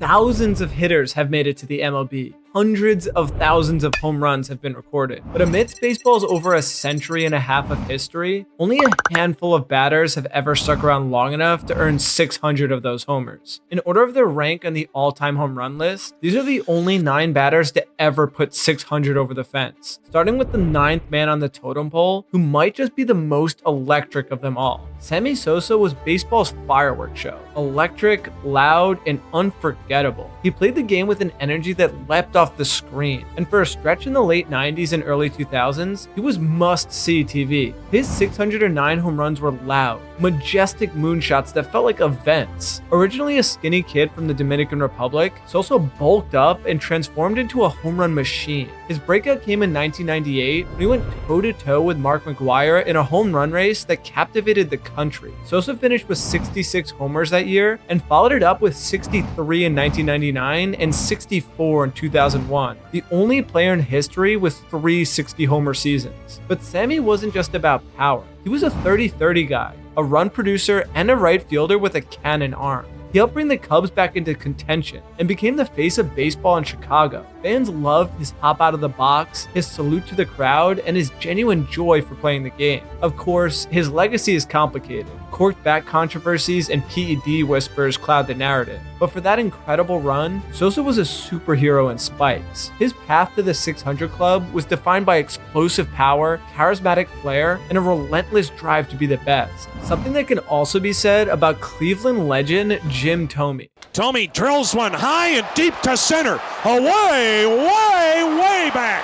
Thousands of hitters have made it to the MLB. Hundreds of thousands of home runs have been recorded. But amidst baseball's over a century and a half of history, only a handful of batters have ever stuck around long enough to earn 600 of those homers. In order of their rank on the all-time home run list, these are the only 9 batters to ever put 600 over the fence. Starting with the 9th man on the totem pole, who might just be the most electric of them all. Sammy Sosa was baseball's fireworks show. Electric, loud, and unforgettable. He played the game with an energy that leapt off the screen, and for a stretch in the late 90s and early 2000s, he was must-see TV. His 609 home runs were loud, majestic moonshots that felt like events. Originally a skinny kid from the Dominican Republic, Sosa bulked up and transformed into a home run machine. His breakout came in 1998 when he went toe-to-toe with Mark McGwire in a home run race that captivated the country. Sosa finished with 66 homers that year and followed it up with 63 in 1999 and 64 in 2001, the only player in history with 3 60-homer seasons. But Sammy wasn't just about power. He was a 30-30 guy, a run producer, and a right fielder with a cannon arm. He helped bring the Cubs back into contention and became the face of baseball in Chicago. Fans loved his hop out of the box, his salute to the crowd, and his genuine joy for playing the game. Of course, his legacy is complicated. Corked bat controversies and PED whispers cloud the narrative. But for that incredible run, Sosa was a superhero in spikes. His path to the 600 club was defined by explosive power, charismatic flair, and a relentless drive to be the best. Something that can also be said about Cleveland legend Jim Thome. Thome drills one high and deep to center. Away, way back.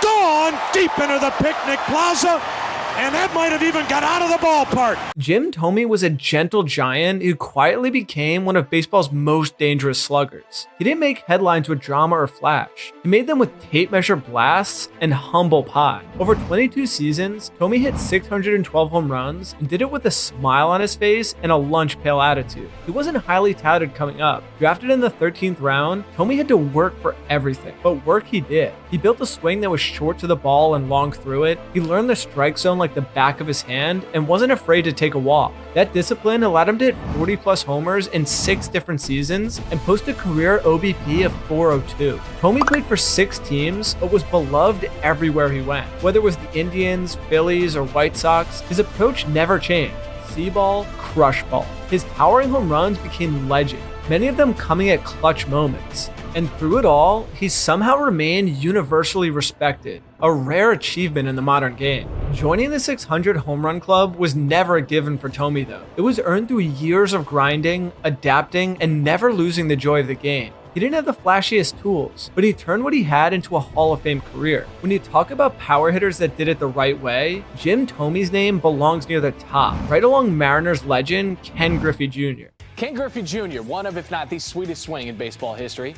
Gone deep into the picnic plaza. And that might have even got out of the ballpark. Jim Thome was a gentle giant who quietly became one of baseball's most dangerous sluggers. He didn't make headlines with drama or flash. He made them with tape measure blasts and humble pie. Over 22 seasons, Thome hit 612 home runs and did it with a smile on his face and a lunch pail attitude. He wasn't highly touted coming up. Drafted in the 13th round, Thome had to work for everything, but work he did. He built a swing that was short to the ball and long through it. He learned the strike zone like the back of his hand and wasn't afraid to take a walk. That discipline allowed him to hit 40 plus homers in 6 different seasons and post a career OBP of 402. Thome played for 6 teams, but was beloved everywhere he went. Whether it was the Indians, Phillies, or White Sox, his approach never changed. See ball, crush ball. His towering home runs became legend, many of them coming at clutch moments. And through it all, he somehow remained universally respected, a rare achievement in the modern game. Joining the 600 home run club was never a given for Thome though. It was earned through years of grinding, adapting, and never losing the joy of the game. He didn't have the flashiest tools, but he turned what he had into a Hall of Fame career. When you talk about power hitters that did it the right way, Jim Thome's name belongs near the top, right along Mariners legend Kenn Griffey Jr. Kenn Griffey Jr., one of, if not the sweetest swing in baseball history,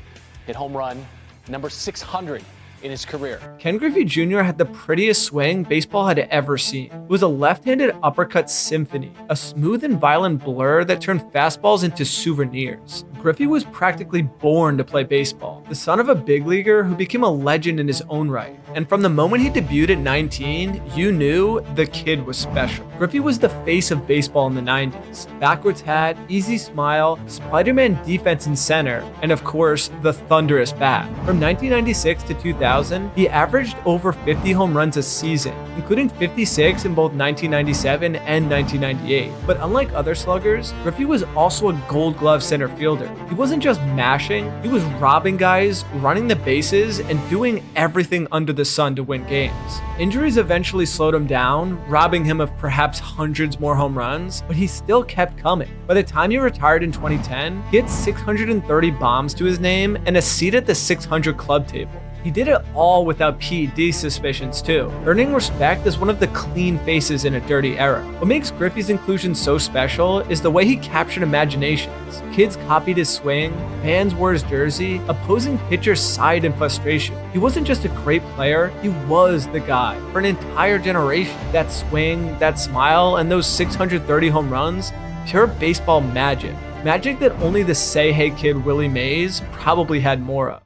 hit home run number 600 in his career. Kenn Griffey Jr. had the prettiest swing baseball had ever seen. It was a left-handed uppercut symphony, a smooth and violent blur that turned fastballs into souvenirs. Griffey was practically born to play baseball, the son of a big leaguer who became a legend in his own right. And from the moment he debuted at 19, you knew the kid was special. Griffey was the face of baseball in the 90s. Backwards hat, easy smile, Spider-Man defense in center, and of course, the thunderous bat. From 1996 to 2000, he averaged over 50 home runs a season, including 56 in both 1997 and 1998. But unlike other sluggers, Griffey was also a gold glove center fielder. He wasn't just mashing, he was robbing guys, running the bases, and doing everything under the sun to win games. Injuries eventually slowed him down, robbing him of perhaps hundreds more home runs, but he still kept coming. By the time he retired in 2010, he had 630 bombs to his name and a seat at the 600 club table. He did it all without PED suspicions too, earning respect as one of the clean faces in a dirty era. What makes Griffey's inclusion so special is the way he captured imaginations. Kids copied his swing, fans wore his jersey, opposing pitchers sighed in frustration. He wasn't just a great player, he was the guy for an entire generation. That swing, that smile, and those 630 home runs, pure baseball magic. Magic that only the say hey kid Willie Mays probably had more of.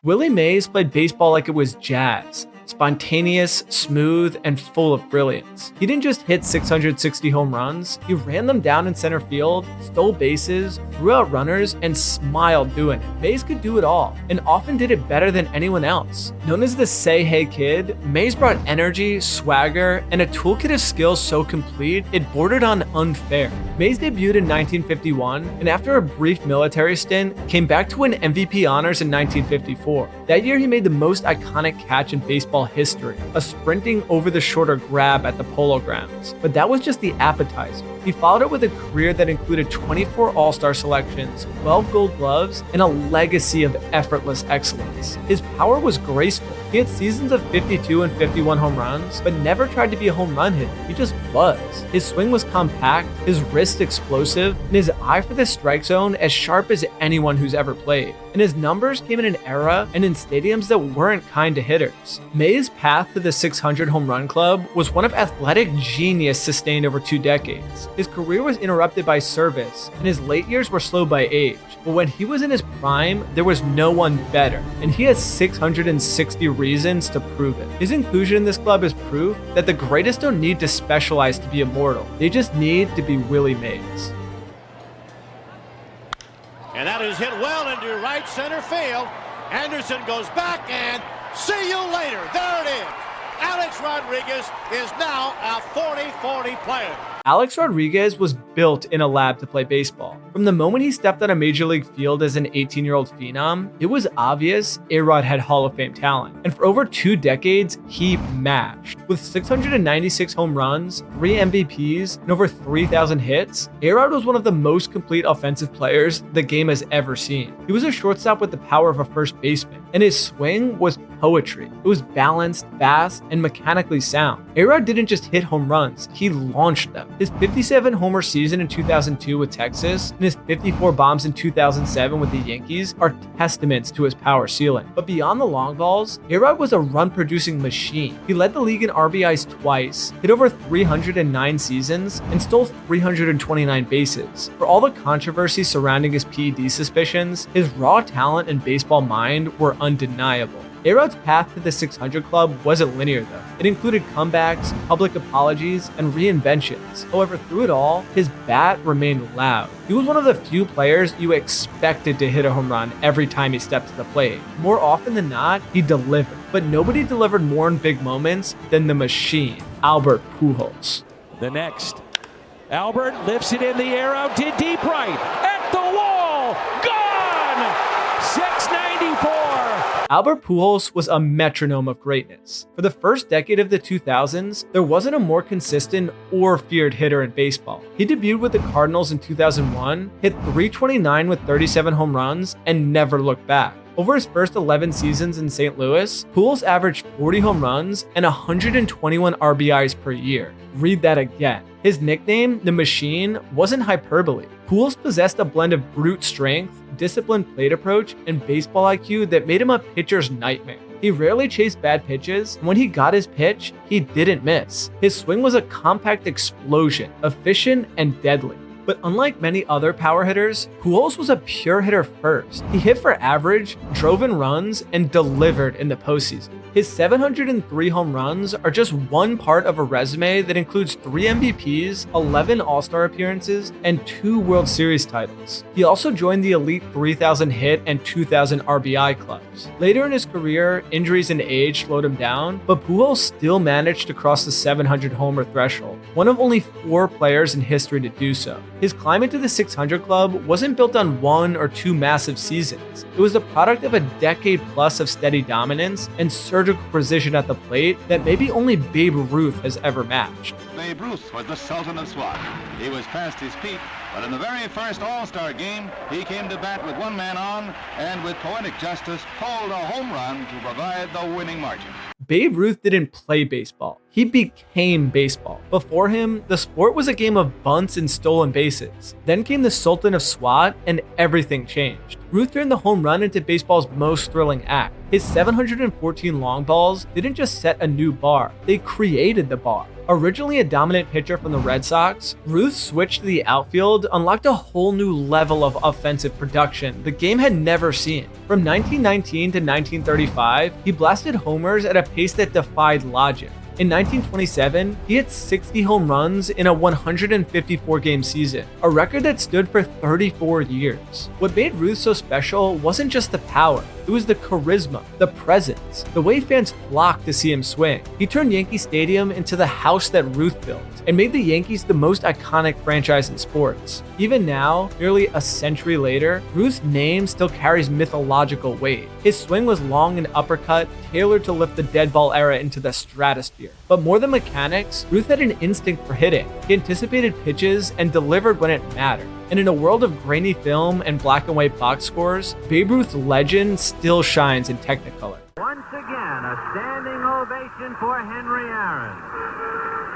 Willie Mays played baseball like it was jazz. spontaneous, smooth, and full of brilliance. He didn't just hit 660 home runs, he ran them down in center field, stole bases, threw out runners, and smiled doing it. Mays could do it all, and often did it better than anyone else. Known as the Say Hey Kid, Mays brought energy, swagger, and a toolkit of skills so complete it bordered on unfair. Mays debuted in 1951, and after a brief military stint, came back to win MVP honors in 1954. That year, he made the most iconic catch in baseball history, a sprinting over-the-shoulder grab at the Polo Grounds. But that was just the appetizer. He followed it with a career that included 24 All-Star selections, 12 Gold Gloves, and a legacy of effortless excellence. His power was graceful. He had seasons of 52 and 51 home runs, but never tried to be a home run hitter. He just was. His swing was compact, his wrist explosive, and his eye for the strike zone as sharp as anyone who's ever played. And his numbers came in an era and in stadiums that weren't kind to hitters. Mays' path to the 600 home run club was one of athletic genius sustained over 2 decades. His career was interrupted by service, and his late years were slowed by age. But when he was in his prime, there was no one better, and he has 660 reasons to prove it. His inclusion in this club is proof that the greatest don't need to specialize to be immortal. They just need to be Willie Mays. And that is hit well into right center field. Anderson goes back and see you later. There it is. Alex Rodriguez is now a 40-40 player. Alex Rodriguez was built in a lab to play baseball. From the moment he stepped on a major league field as an 18-year-old phenom, it was obvious A-Rod had Hall of Fame talent. And for over 2 decades, he mashed. With 696 home runs, 3 MVPs, and over 3,000 hits, A-Rod was one of the most complete offensive players the game has ever seen. He was a shortstop with the power of a first baseman, and his swing was poetry. It was balanced, fast, and mechanically sound. A-Rod didn't just hit home runs, he launched them. His 57 homer season in 2002 with Texas and his 54 bombs in 2007 with the Yankees are testaments to his power ceiling. But beyond the long balls, A-Rod was a run-producing machine. He led the league in RBIs twice, hit over 309 seasons, and stole 329 bases. For all the controversy surrounding his PED suspicions, his raw talent and baseball mind were undeniable. A-Rod's path to the 600 club wasn't linear though. It included comebacks, public apologies, and reinventions. However, through it all, his bat remained loud. He was one of the few players you expected to hit a home run every time he stepped to the plate. More often than not, he delivered. But nobody delivered more in big moments than the machine, Albert Pujols. The next, Albert lifts it in the air, out to deep right, at the wall, gone! 694. Albert Pujols was a metronome of greatness. For the first decade of the 2000s, there wasn't a more consistent or feared hitter in baseball. He debuted with the Cardinals in 2001, hit .329 with 37 home runs, and never looked back. Over his first 11 seasons in St. Louis, Pujols averaged 40 home runs and 121 RBIs per year. Read that again. His nickname, the Machine, wasn't hyperbole. Pujols possessed a blend of brute strength, disciplined plate approach, and baseball IQ that made him a pitcher's nightmare. He rarely chased bad pitches, and when he got his pitch, he didn't miss. His swing was a compact explosion, efficient and deadly. But unlike many other power hitters, Pujols was a pure hitter first. He hit for average, drove in runs, and delivered in the postseason. His 703 home runs are just one part of a resume that includes 3 MVPs, 11 All-Star appearances, and 2 World Series titles. He also joined the elite 3,000 hit and 2,000 RBI clubs. Later in his career, injuries and age slowed him down, but Pujols still managed to cross the 700 homer threshold, one of only 4 players in history to do so. His climb into the 600 club wasn't built on 1 or 2 massive seasons. It was the product of a decade plus of steady dominance and surgical precision at the plate that maybe only Babe Ruth has ever matched. Babe Ruth was the Sultan of SWAT. He was past his peak, but in the very first All-Star game, he came to bat with 1 man on and with poetic justice pulled a home run to provide the winning margin. Babe Ruth didn't play baseball. He became baseball. Before him, the sport was a game of bunts and stolen bases. Then came the Sultan of SWAT, and everything changed. Ruth turned the home run into baseball's most thrilling act. His 714 long balls didn't just set a new bar, they created the bar. Originally a dominant pitcher from the Red Sox, Ruth's switch to the outfield unlocked a whole new level of offensive production the game had never seen. From 1919 to 1935, he blasted homers at a pace that defied logic. In 1927, he hit 60 home runs in a 154-game season, a record that stood for 34 years. What made Ruth so special wasn't just the power, it was the charisma, the presence, the way fans flocked to see him swing. He turned Yankee Stadium into the house that Ruth built, and made the Yankees the most iconic franchise in sports. Even now, nearly a century later, Ruth's name still carries mythological weight. His swing was long and uppercut, tailored to lift the dead ball era into the stratosphere. But more than mechanics, Ruth had an instinct for hitting. He anticipated pitches and delivered when it mattered. And in a world of grainy film and black and white box scores, Babe Ruth's legend still shines in Technicolor. Once again, a standing ovation for Henry Aaron.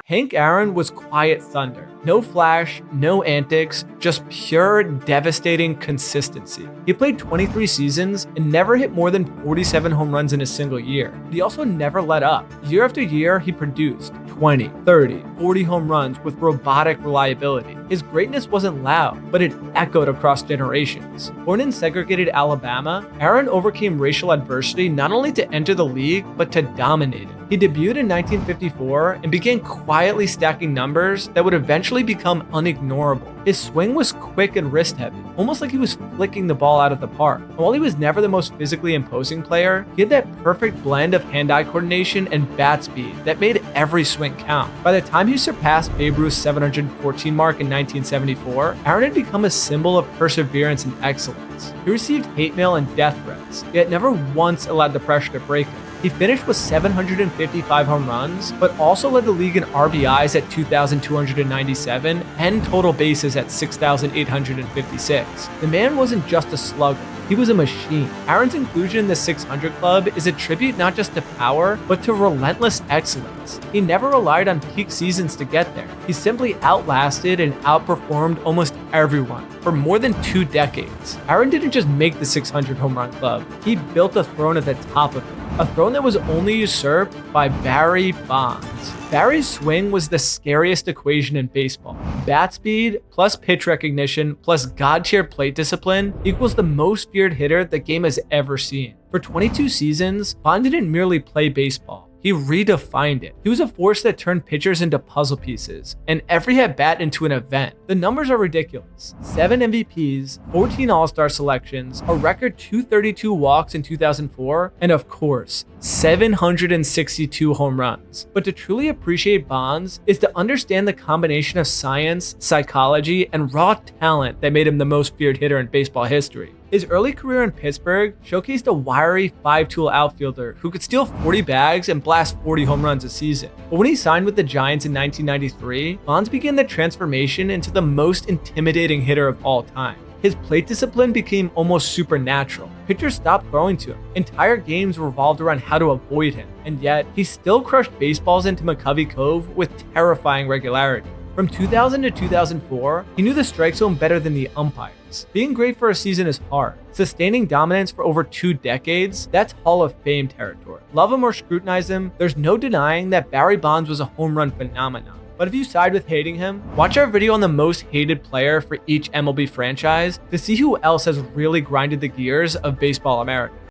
Hank Aaron was quiet thunder. No flash, no antics, just pure, devastating consistency. He played 23 seasons and never hit more than 47 home runs in a single year. But he also never let up. Year after year, he produced 20, 30, 40 home runs with robotic reliability. His greatness wasn't loud, but it echoed across generations. Born in segregated Alabama, Aaron overcame racial adversity not only to enter the league, but to dominate it. He debuted in 1954 and began quietly stacking numbers that would eventually become unignorable. His swing was quick and wrist-heavy, almost like he was flicking the ball out of the park. And while he was never the most physically imposing player, he had that perfect blend of hand-eye coordination and bat speed that made every swing count. By the time he surpassed Babe Ruth's 714 mark in 1974, Aaron had become a symbol of perseverance and excellence. He received hate mail and death threats, yet never once allowed the pressure to break him. He finished with 755 home runs, but also led the league in RBIs at 2,297 and total bases at 6,856. The man wasn't just a slugger, he was a machine. Aaron's inclusion in the 600 club is a tribute not just to power, but to relentless excellence. He never relied on peak seasons to get there. He simply outlasted and outperformed almost everyone for more than 2 decades. Aaron didn't just make the 600 home run club, he built a throne at the top of it. A throne that was only usurped by Barry Bonds. Barry's swing was the scariest equation in baseball. Bat speed plus pitch recognition plus god-tier plate discipline equals the most feared hitter the game has ever seen. For 22 seasons, Bond didn't merely play baseball. He redefined it. He was a force that turned pitchers into puzzle pieces, and every at-bat into an event. The numbers are ridiculous. 7 MVPs, 14 All-Star selections, a record 232 walks in 2004, and of course, 762 home runs. But to truly appreciate Bonds is to understand the combination of science, psychology, and raw talent that made him the most feared hitter in baseball history. His early career in Pittsburgh showcased a wiry 5-tool outfielder who could steal 40 bags and blast 40 home runs a season. But when he signed with the Giants in 1993, Bonds began the transformation into the most intimidating hitter of all time. His plate discipline became almost supernatural. Pitchers stopped throwing to him. Entire games revolved around how to avoid him. And yet, he still crushed baseballs into McCovey Cove with terrifying regularity. From 2000 to 2004, he knew the strike zone better than the umpires. Being great for a season is hard. Sustaining dominance for over 2 decades, that's Hall of Fame territory. Love him or scrutinize him, there's no denying that Barry Bonds was a home run phenomenon. But if you side with hating him, watch our video on the most hated player for each MLB franchise to see who else has really grinded the gears of Baseball America.